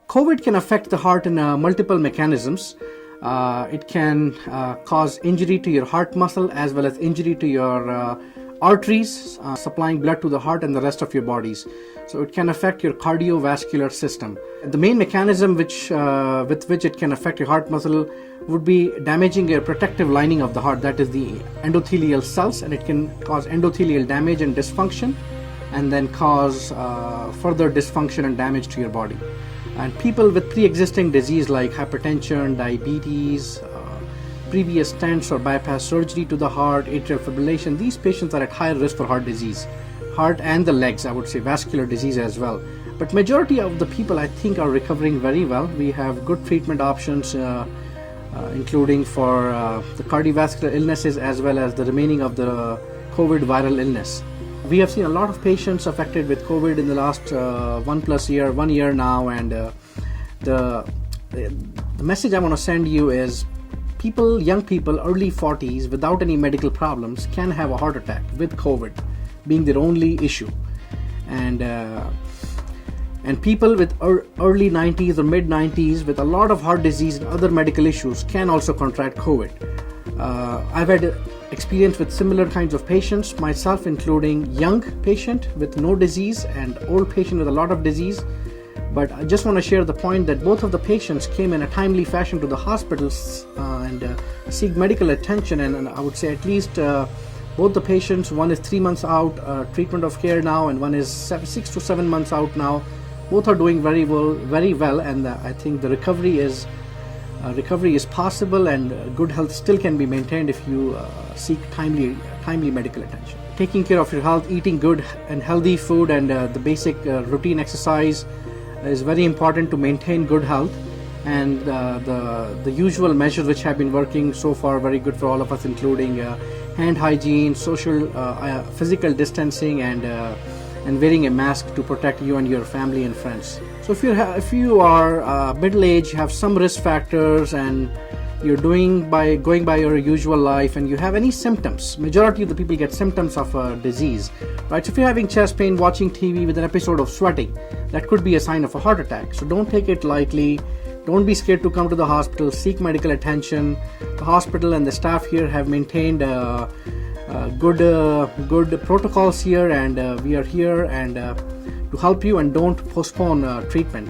COVID can affect the heart in multiple mechanisms. It can cause injury to your heart muscle as well as injury to your arteries supplying blood to the heart and the rest of your bodies. So it can affect your cardiovascular system. The main mechanism with which it can affect your heart muscle would be damaging your protective lining of the heart, that is the endothelial cells, and it can cause endothelial damage and dysfunction and then cause further dysfunction and damage to your body. And people with pre-existing disease like hypertension, diabetes, previous stents or bypass surgery to the heart, atrial fibrillation, these patients are at higher risk for heart disease. Heart and the legs, I would say vascular disease as well. But majority of the people I think are recovering very well. We have good treatment options including for the cardiovascular illnesses as well as the remaining of the COVID viral illness. We have seen a lot of patients affected with COVID in the last 1 year now, and the message I want to send you is young people, early 40s, without any medical problems can have a heart attack with COVID being their only issue. And people with early 90s or mid 90s with a lot of heart disease and other medical issues can also contract COVID. I've had experience with similar kinds of patients myself, including young patient with no disease and old patient with a lot of disease. But I just want to share the point that both of the patients came in a timely fashion to the hospitals and seek medical attention. And I would say at least both the patients, one is 3 months out treatment of care now, and one is 6 to 7 months out now. Both are doing very well, and I think the recovery is possible, and good health still can be maintained if you seek timely medical attention. Taking care of your health, eating good and healthy food, and the basic routine exercise is very important to maintain good health. And the usual measures which have been working so far very good for all of us, including hand hygiene, physical distancing, and wearing a mask to protect you and your family and friends. So if you are middle-aged, have some risk factors, and you're going by your usual life, and you have any symptoms, majority of the people get symptoms of a disease, right? So if you're having chest pain, watching TV with an episode of sweating, that could be a sign of a heart attack. So don't take it lightly. Don't be scared to come to the hospital. Seek medical attention. The hospital and the staff here have maintained good protocols here, and we are here and to help you, and don't postpone treatment.